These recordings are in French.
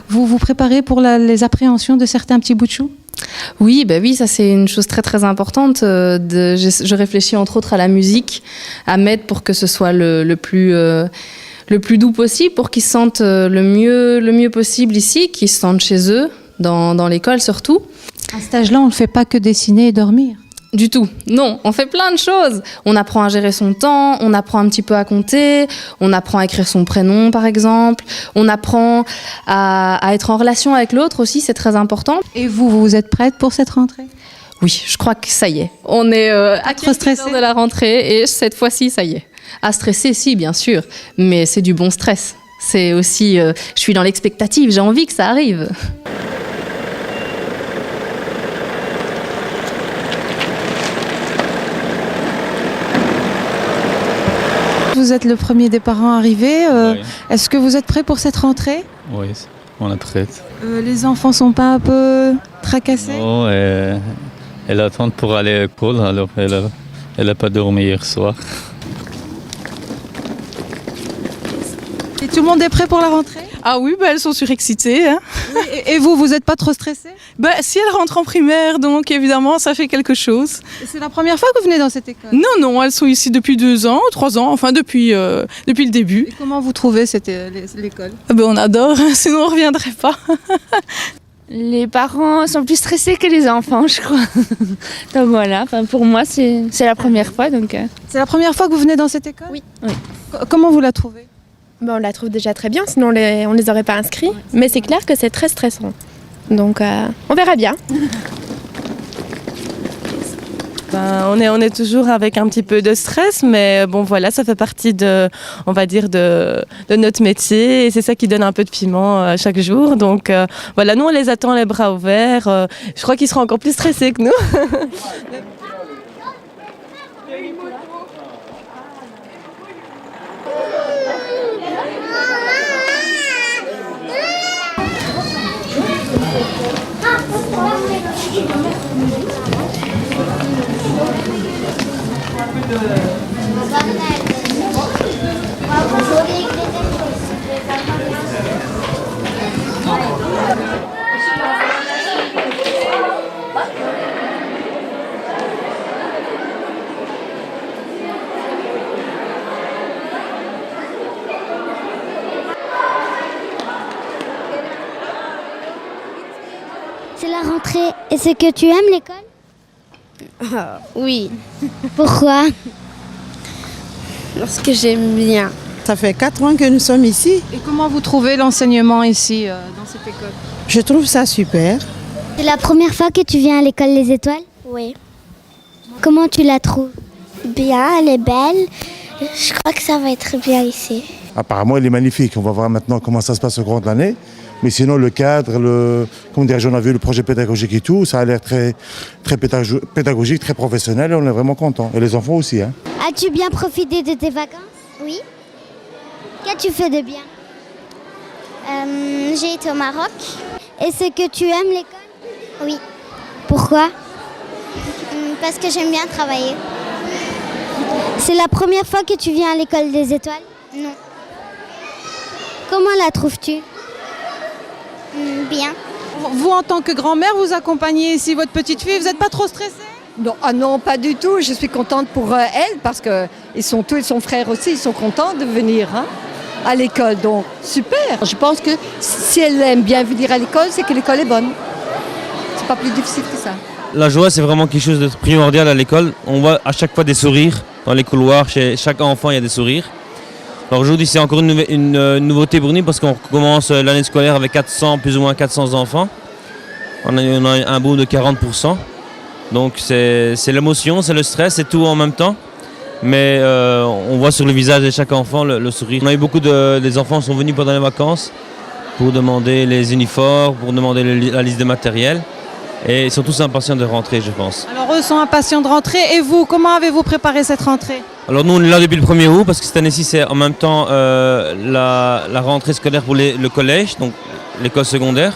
Vous vous préparez pour les appréhensions de certains petits bouts de chou? Oui, bah oui, ça c'est une chose très très importante. Je réfléchis entre autres à la musique, à mettre pour que ce soit le plus doux possible, pour qu'ils se sentent le mieux possible ici, qu'ils se sentent chez eux, dans l'école surtout. À cet âge-là, on ne fait pas que dessiner et dormir. Du tout. Non, on fait plein de choses. On apprend à gérer son temps, on apprend un petit peu à compter, on apprend à écrire son prénom par exemple, on apprend à être en relation avec l'autre aussi, c'est très important. Et vous êtes prête pour cette rentrée? Oui, je crois que ça y est. On est à trop stressé de la rentrée et cette fois-ci, ça y est. À stresser, si, bien sûr, mais c'est du bon stress. C'est aussi, je suis dans l'expectative, j'ai envie que ça arrive. Vous êtes le premier des parents arrivés. Oui. Est-ce que vous êtes prêts pour cette rentrée? Oui, on a traite. Les enfants sont pas un peu tracassés? Non, elle attend pour aller à l'école, alors elle n'a pas dormi hier soir. Et tout le monde est prêt pour la rentrée? Ah oui, elles sont surexcitées. Hein. Oui, et vous n'êtes pas trop stressé? Si elles rentrent en primaire, donc évidemment, ça fait quelque chose. Et c'est la première fois que vous venez dans cette école? Non, elles sont ici depuis 2 ans, 3 ans, enfin depuis le début. Et comment vous trouvez l'école? On adore, sinon on ne reviendrait pas. Les parents sont plus stressés que les enfants, je crois. Donc voilà, pour moi, c'est la première fois. C'est la première fois que vous venez dans cette école? Oui. Comment vous la trouvez? On la trouve déjà très bien, sinon on les aurait pas inscrits. Mais c'est clair que c'est très stressant. Donc on verra bien. On est toujours avec un petit peu de stress, mais bon voilà, ça fait partie de notre métier et c'est ça qui donne un peu de piment chaque jour. Donc voilà, nous on les attend les bras ouverts. Je crois qu'ils seront encore plus stressés que nous. C'est la rentrée. Est-ce que tu aimes l'école? Oui, Pourquoi? parce que j'aime bien. Ça fait 4 ans que nous sommes ici. Et comment vous trouvez l'enseignement ici, dans cette école? Je trouve ça super. C'est la première fois que tu viens à l'école Les Étoiles? Oui. Comment tu la trouves? Bien, elle est belle. Je crois que ça va être bien ici. Apparemment, elle est magnifique. On va voir maintenant comment ça se passe au cours de l'année. Mais sinon, le cadre, on a vu le projet pédagogique et tout, ça a l'air très pédagogique, très professionnel et on est vraiment content. Et les enfants aussi. Hein. As-tu bien profité de tes vacances? Oui. Qu'as-tu fait de bien? J'ai été au Maroc. Est-ce que tu aimes l'école? Oui. Pourquoi? Parce que j'aime bien travailler. C'est la première fois que tu viens à l'école des Étoiles? Non. Comment la trouves-tu? Bien. Vous, en tant que grand-mère, vous accompagnez ici votre petite fille, vous n'êtes pas trop stressée? Non, non, pas du tout. Je suis contente pour elle parce que tous et son frère aussi, ils sont contents de venir à l'école. Donc, super. Je pense que si elle aime bien venir à l'école, c'est que l'école est bonne. C'est pas plus difficile que ça. La joie, c'est vraiment quelque chose de primordial à l'école. On voit à chaque fois des sourires dans les couloirs. Chez chaque enfant, il y a des sourires. Alors aujourd'hui, c'est encore une nouveauté pour nous parce qu'on commence l'année scolaire avec plus ou moins 400 enfants. On a un boom de 40%. Donc c'est l'émotion, c'est le stress, c'est tout en même temps. Mais on voit sur le visage de chaque enfant le sourire. On a eu beaucoup des enfants sont venus pendant les vacances pour demander les uniformes, pour demander la liste de matériel. Et ils sont tous impatients de rentrer, je pense. Alors eux sont impatients de rentrer. Et vous, comment avez-vous préparé cette rentrée? Alors nous, on est là depuis le 1er août parce que cette année-ci, c'est en même temps la rentrée scolaire pour le collège, donc l'école secondaire.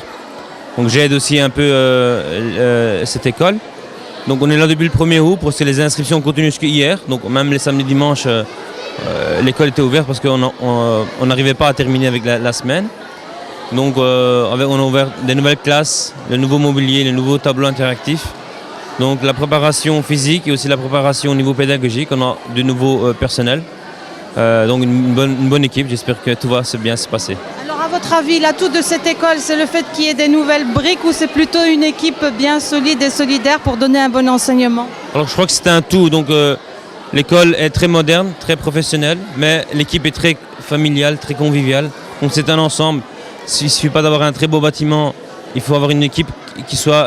Donc j'aide aussi un peu cette école. Donc on est là depuis le 1er août pour que les inscriptions continuent jusqu'à hier. Donc même les samedis, dimanches, l'école était ouverte parce qu'on n'arrivait pas à terminer avec la semaine. Donc on a ouvert des nouvelles classes, le nouveau mobilier, le nouveau tableau interactif. Donc la préparation physique et aussi la préparation au niveau pédagogique. On a de nouveaux personnels. Donc une bonne équipe. J'espère que tout va bien se passer. Alors à votre avis, l'atout de cette école, c'est le fait qu'il y ait des nouvelles briques ou c'est plutôt une équipe bien solide et solidaire pour donner un bon enseignement? Alors je crois que c'est un tout. Donc l'école est très moderne, très professionnelle, mais l'équipe est très familiale, très conviviale. Donc c'est un ensemble. Il ne suffit pas d'avoir un très beau bâtiment, il faut avoir une équipe qui soit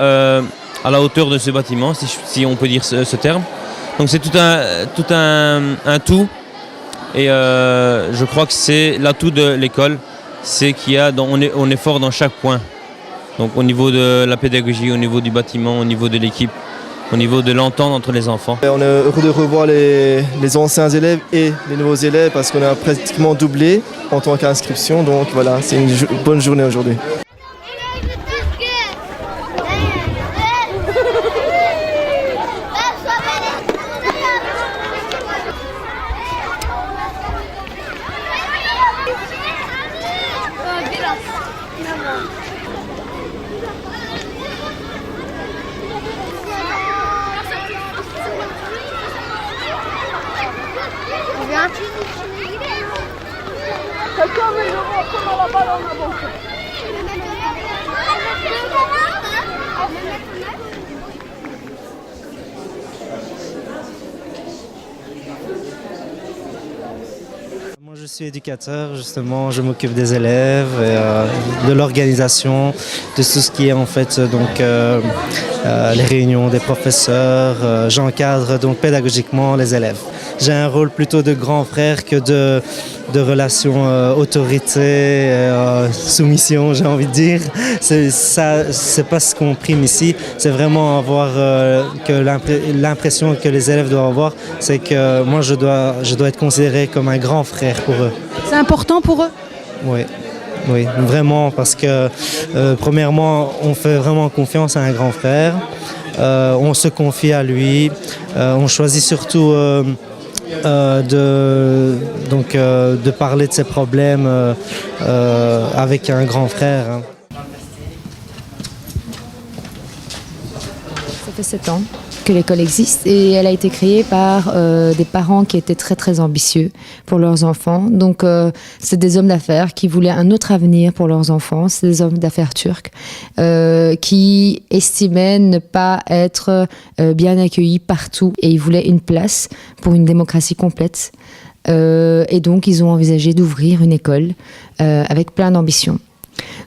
à la hauteur de ce bâtiment, si on peut dire ce terme. Donc c'est tout un tout. Et je crois que c'est l'atout de l'école, c'est qu'on est fort dans chaque point. Donc au niveau de la pédagogie, au niveau du bâtiment, au niveau de l'équipe, au niveau de l'entente entre les enfants. On est heureux de revoir les anciens élèves et les nouveaux élèves parce qu'on a pratiquement doublé en tant qu'inscription. Donc voilà, c'est une bonne journée aujourd'hui. Moi je suis éducateur, justement, je m'occupe des élèves, de l'organisation, de tout ce qui est en fait les réunions des professeurs, j'encadre donc pédagogiquement les élèves. J'ai un rôle plutôt de grand frère que de relation autorité, soumission, j'ai envie de dire. C'est pas ce qu'on prime ici, c'est vraiment avoir l'impression que les élèves doivent avoir, c'est que moi je dois être considéré comme un grand frère pour eux. C'est important pour eux? Oui, vraiment, parce que premièrement, on fait vraiment confiance à un grand frère, on se confie à lui, on choisit surtout de parler de ses problèmes avec un grand frère. Ça fait 7 ans que l'école existe et elle a été créée par des parents qui étaient très très ambitieux pour leurs enfants. Donc c'est des hommes d'affaires qui voulaient un autre avenir pour leurs enfants. C'est des hommes d'affaires turcs qui estimaient ne pas être bien accueillis partout et ils voulaient une place pour une démocratie complète. Et donc ils ont envisagé d'ouvrir une école avec plein d'ambitions.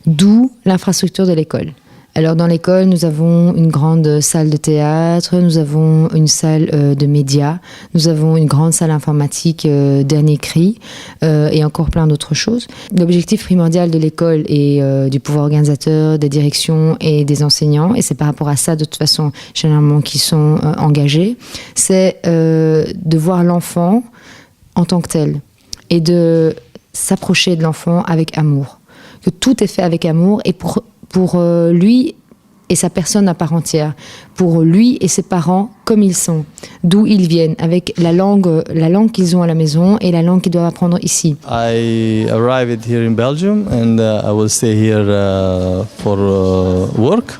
D'où l'infrastructure de l'école. Alors dans l'école, nous avons une grande salle de théâtre, nous avons une salle de médias, nous avons une grande salle informatique d'un écrit et encore plein d'autres choses. L'objectif primordial de l'école et du pouvoir organisateur, des directions et des enseignants, et c'est par rapport à ça de toute façon généralement qui sont engagés, c'est de voir l'enfant en tant que tel et de s'approcher de l'enfant avec amour. Que tout est fait avec amour et pour lui et sa personne à part entière, pour lui et ses parents comme ils sont, d'où ils viennent, avec la langue qu'ils ont à la maison et la langue qu'ils doivent apprendre ici. I arrived here in Belgium and I will stay here for work.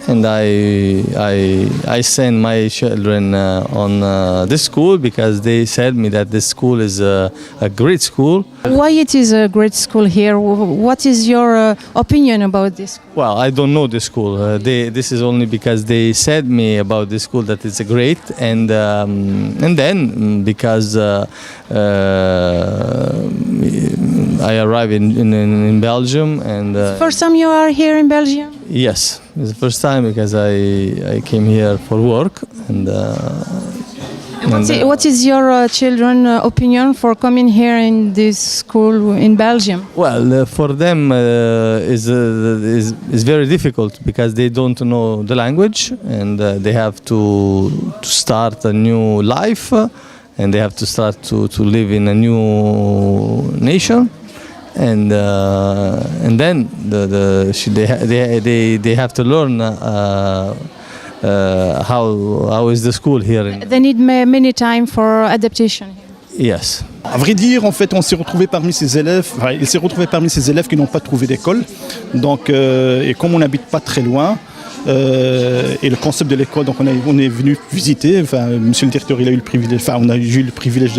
And I send my children on this school because they said me that this school is a great school. Why it is a great school here? What is your opinion about this? Well, I don't know this school. This is only because they said me about this school that it's a great, and then because I arrived in Belgium and. First time you are here in Belgium? Yes, it's the first time because I came here for work and. What is your children's opinion for coming here in this school in Belgium? Well, for them is very difficult because they don't know the language and they have to start a new life and they have to start to live in a new nation. And then they have to learn how is the school here. They need many time for adaptation here. Yes. À vrai dire, en fait, on s'est retrouvé parmi ces élèves. Enfin, il s'est retrouvé parmi ces élèves qui n'ont pas trouvé d'école. Donc, et comme on n'habite pas très loin. Et le concept de l'école, donc on est venu visiter. Enfin, monsieur le directeur, il a eu le privilège. Enfin, on a eu le privilège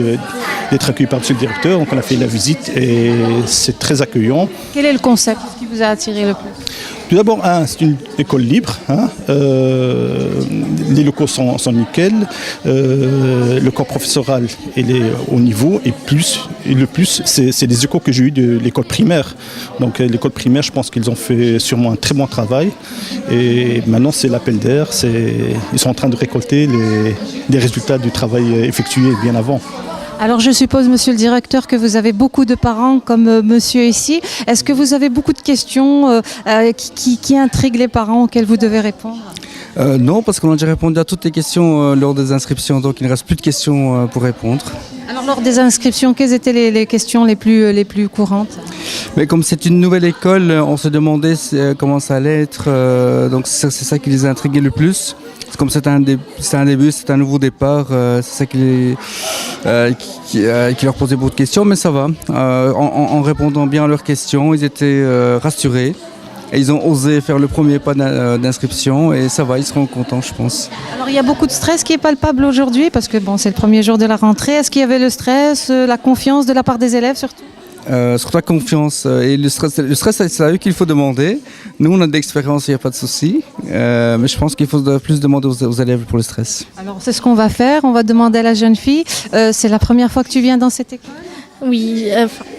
d'être accueilli par monsieur le directeur. Donc, on a fait la visite et c'est très accueillant. Quel est le concept qui vous a attiré le plus? Tout d'abord, c'est une école libre. Les locaux sont nickel. Le corps professoral, il est au niveau. Et le plus, c'est des échos que j'ai eu de l'école primaire. Donc, l'école primaire, je pense qu'ils ont fait sûrement un très bon travail. Et maintenant, c'est l'appel d'air. Ils sont en train de récolter les résultats du travail effectué bien avant. Alors je suppose, monsieur le directeur, que vous avez beaucoup de parents comme monsieur ici. Est-ce que vous avez beaucoup de questions qui intriguent les parents auxquelles vous devez répondre? Non, parce qu'on a déjà répondu à toutes les questions lors des inscriptions, donc il ne reste plus de questions pour répondre. Alors lors des inscriptions, quelles étaient les questions les plus courantes? Mais comme c'est une nouvelle école, on se demandait comment ça allait être, donc c'est ça qui les a intrigués le plus. Comme c'est un début, c'est un nouveau départ, c'est ça qui leur posait beaucoup de questions, mais ça va. En répondant bien à leurs questions, ils étaient rassurés et ils ont osé faire le premier pas d'inscription et ça va, ils seront contents, je pense. Alors il y a beaucoup de stress qui est palpable aujourd'hui parce que bon, c'est le premier jour de la rentrée. Est-ce qu'il y avait le stress, la confiance de la part des élèves surtout? Surtout la confiance et le stress c'est à eux qu'il faut demander. Nous on a de l'expérience, il n'y a pas de souci, mais je pense qu'il faut plus demander aux élèves pour le stress. Alors c'est ce qu'on va faire, on va demander à la jeune fille, c'est la première fois que tu viens dans cette école? Oui.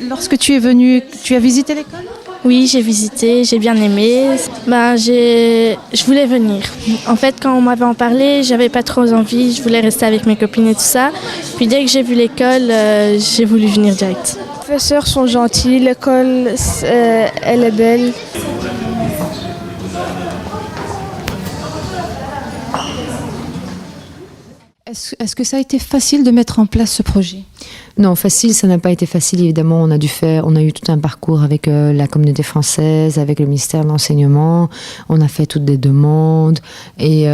Lorsque tu es venue, tu as visité l'école? Oui, j'ai visité, j'ai bien aimé. Je voulais venir. En fait, quand on m'avait en parlé, j'avais pas trop envie, je voulais rester avec mes copines et tout ça. Puis dès que j'ai vu l'école, j'ai voulu venir direct. Les professeurs sont gentils, l'école, elle est belle. Est-ce que ça a été facile de mettre en place ce projet? Non, facile, ça n'a pas été facile. Évidemment, on a eu tout un parcours avec la communauté française, avec le ministère de l'Enseignement. On a fait toutes des demandes. Et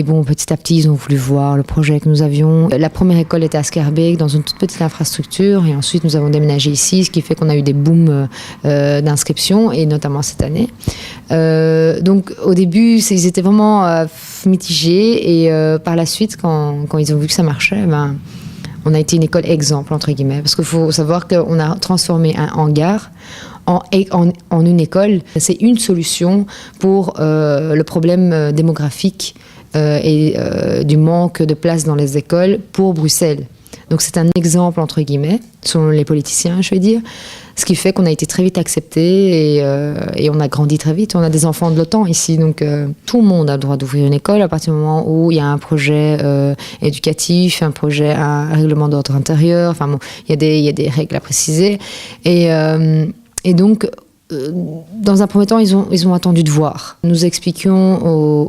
bon, petit à petit, ils ont voulu voir le projet que nous avions. La première école était à Schaerbeek, dans une toute petite infrastructure. Et ensuite, nous avons déménagé ici, ce qui fait qu'on a eu des booms d'inscription, et notamment cette année. Donc, au début, ils étaient vraiment mitigés. Et par la suite, quand ils ont vu que ça marchait, on a été une école exemple, entre guillemets, parce qu'il faut savoir qu'on a transformé un hangar en une école. C'est une solution pour le problème démographique et du manque de place dans les écoles pour Bruxelles. Donc c'est un exemple, entre guillemets, selon les politiciens, je vais dire, ce qui fait qu'on a été très vite acceptés et on a grandi très vite. On a des enfants de l'OTAN ici, donc tout le monde a le droit d'ouvrir une école à partir du moment où il y a un projet éducatif, un règlement d'ordre intérieur, enfin bon, il y a des règles à préciser. Et donc, dans un premier temps, ils ont attendu de voir. Nous expliquions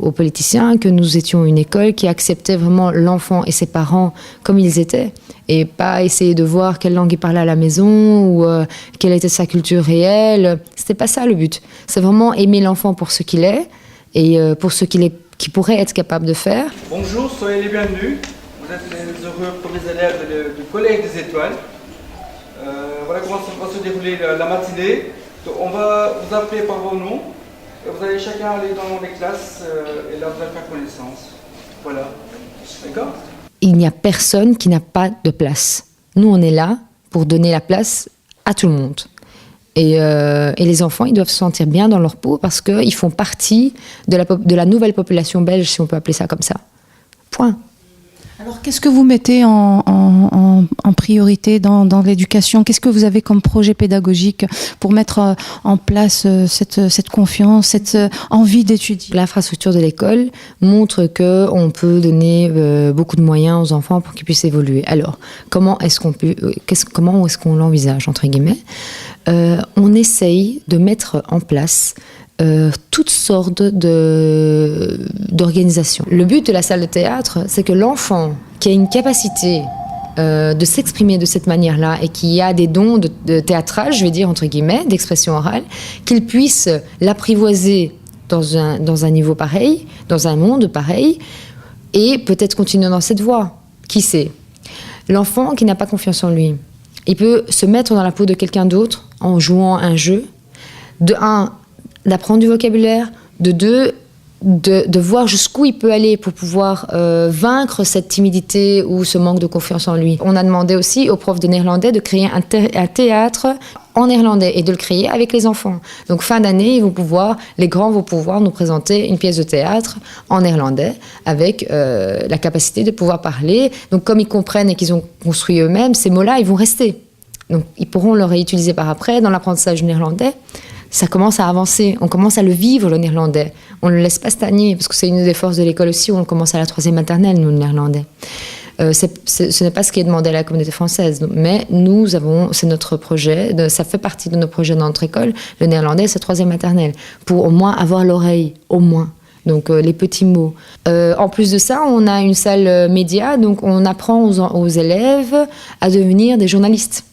aux politiciens que nous étions une école qui acceptait vraiment l'enfant et ses parents comme ils étaient, et pas essayer de voir quelle langue il parlait à la maison ou quelle était sa culture réelle. C'était pas ça le but. C'est vraiment aimer l'enfant pour ce qu'il est et pour ce qu'il pourrait être capable de faire. Bonjour, soyez les bienvenus. Vous êtes les heureux premiers élèves du Collège des Étoiles. Voilà comment va se dérouler la matinée. Donc on va vous appeler par vos noms. Et vous allez chacun aller dans les classes et là vous allez faire connaissance. Voilà. D'accord ? Il n'y a personne qui n'a pas de place. Nous, on est là pour donner la place à tout le monde. Et les enfants, ils doivent se sentir bien dans leur peau parce qu'ils font partie de la nouvelle population belge, si on peut appeler ça comme ça. Point. Alors, qu'est-ce que vous mettez en priorité dans l'éducation? Qu'est-ce que vous avez comme projet pédagogique pour mettre en place cette confiance, cette envie d'étudier? L'infrastructure de l'école montre qu'on peut donner beaucoup de moyens aux enfants pour qu'ils puissent évoluer. Alors, comment est-ce qu'on l'envisage, entre guillemets? On essaye de mettre en place toutes sortes d'organisations. Le but de la salle de théâtre, c'est que l'enfant qui a une capacité de s'exprimer de cette manière-là et qui a des dons de théâtrage, je vais dire entre guillemets, d'expression orale, qu'il puisse l'apprivoiser dans un niveau pareil, dans un monde pareil, et peut-être continuer dans cette voie. Qui sait ? L'enfant qui n'a pas confiance en lui, il peut se mettre dans la peau de quelqu'un d'autre en jouant un jeu. De 1, d'apprendre du vocabulaire. De 2, de voir jusqu'où il peut aller pour pouvoir vaincre cette timidité ou ce manque de confiance en lui. On a demandé aussi aux profs de néerlandais de créer un théâtre en néerlandais et de le créer avec les enfants. Donc fin d'année, les grands vont pouvoir nous présenter une pièce de théâtre en néerlandais avec la capacité de pouvoir parler. Donc comme ils comprennent et qu'ils ont construit eux-mêmes, ces mots-là, ils vont rester. Donc ils pourront le réutiliser par après dans l'apprentissage du néerlandais. Ça commence à avancer, on commence à le vivre, le néerlandais. On ne le laisse pas stagner, parce que c'est une des forces de l'école aussi, où on commence à la 3e maternelle, nous, le néerlandais. Ce n'est pas ce qui est demandé à la communauté française, mais c'est notre projet, ça fait partie de nos projets dans notre école. Le néerlandais, c'est 3e maternelle, pour au moins avoir l'oreille, au moins. Donc les petits mots. En plus de ça, on a une salle média, donc on apprend aux élèves à devenir des journalistes.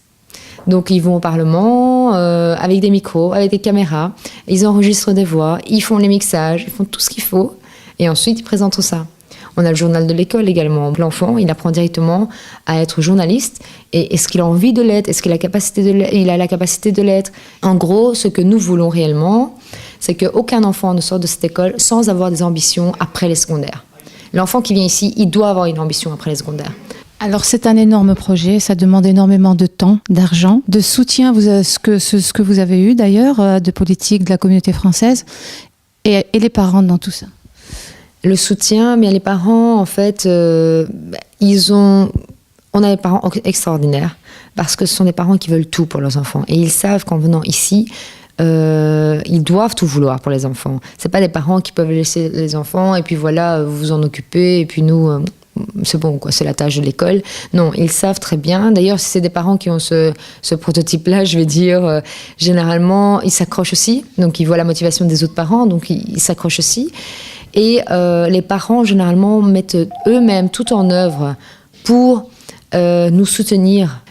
Donc ils vont au Parlement avec des micros, avec des caméras, ils enregistrent des voix, ils font les mixages, ils font tout ce qu'il faut et ensuite ils présentent ça. On a le journal de l'école également. L'enfant, il apprend directement à être journaliste et est-ce qu'il a envie de l'être, est-ce qu'il a la capacité de l'être. En gros, ce que nous voulons réellement, c'est qu'aucun enfant ne sort de cette école sans avoir des ambitions après les secondaires. L'enfant qui vient ici, il doit avoir une ambition après les secondaires. Alors c'est un énorme projet, ça demande énormément de temps, d'argent, de soutien, ce que vous avez eu d'ailleurs, de politique de la communauté française, et les parents dans tout ça. Le soutien, bien les parents, en fait, on a des parents extraordinaires, parce que ce sont des parents qui veulent tout pour leurs enfants, et ils savent qu'en venant ici, ils doivent tout vouloir pour les enfants. C'est pas des parents qui peuvent laisser les enfants, et puis voilà, vous vous en occupez, et puis nous... c'est bon, quoi, c'est la tâche de l'école. Non, ils savent très bien. D'ailleurs, si c'est des parents qui ont ce prototype-là, je vais dire, généralement, ils s'accrochent aussi. Donc, ils voient la motivation des autres parents, donc ils s'accrochent aussi. Et les parents, généralement, mettent eux-mêmes tout en œuvre pour nous soutenir.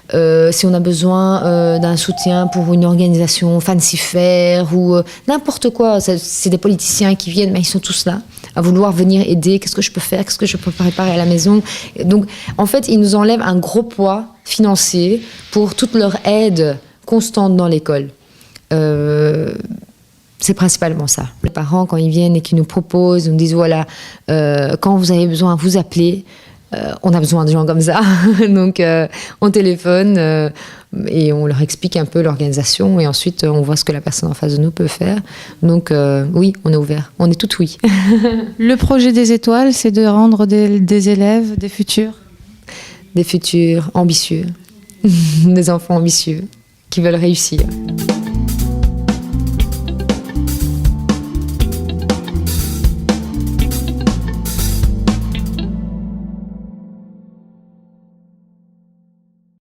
Si on a besoin d'un soutien pour une organisation fancifère ou n'importe quoi, c'est des politiciens qui viennent, mais ils sont tous là à vouloir venir aider. Qu'est-ce que je peux faire? Qu'est-ce que je peux préparer à la maison? Donc, en fait, ils nous enlèvent un gros poids financier pour toute leur aide constante dans l'école. C'est principalement ça. Les parents, quand ils viennent et qu'ils nous proposent, ils nous disent, voilà, quand vous avez besoin, vous appelez. On a besoin de gens comme ça, donc on téléphone et on leur explique un peu l'organisation et ensuite on voit ce que la personne en face de nous peut faire. Donc oui, on est ouvert, on est tout oui. Le projet des étoiles, c'est de rendre des élèves, des futurs ambitieux, des enfants ambitieux qui veulent réussir.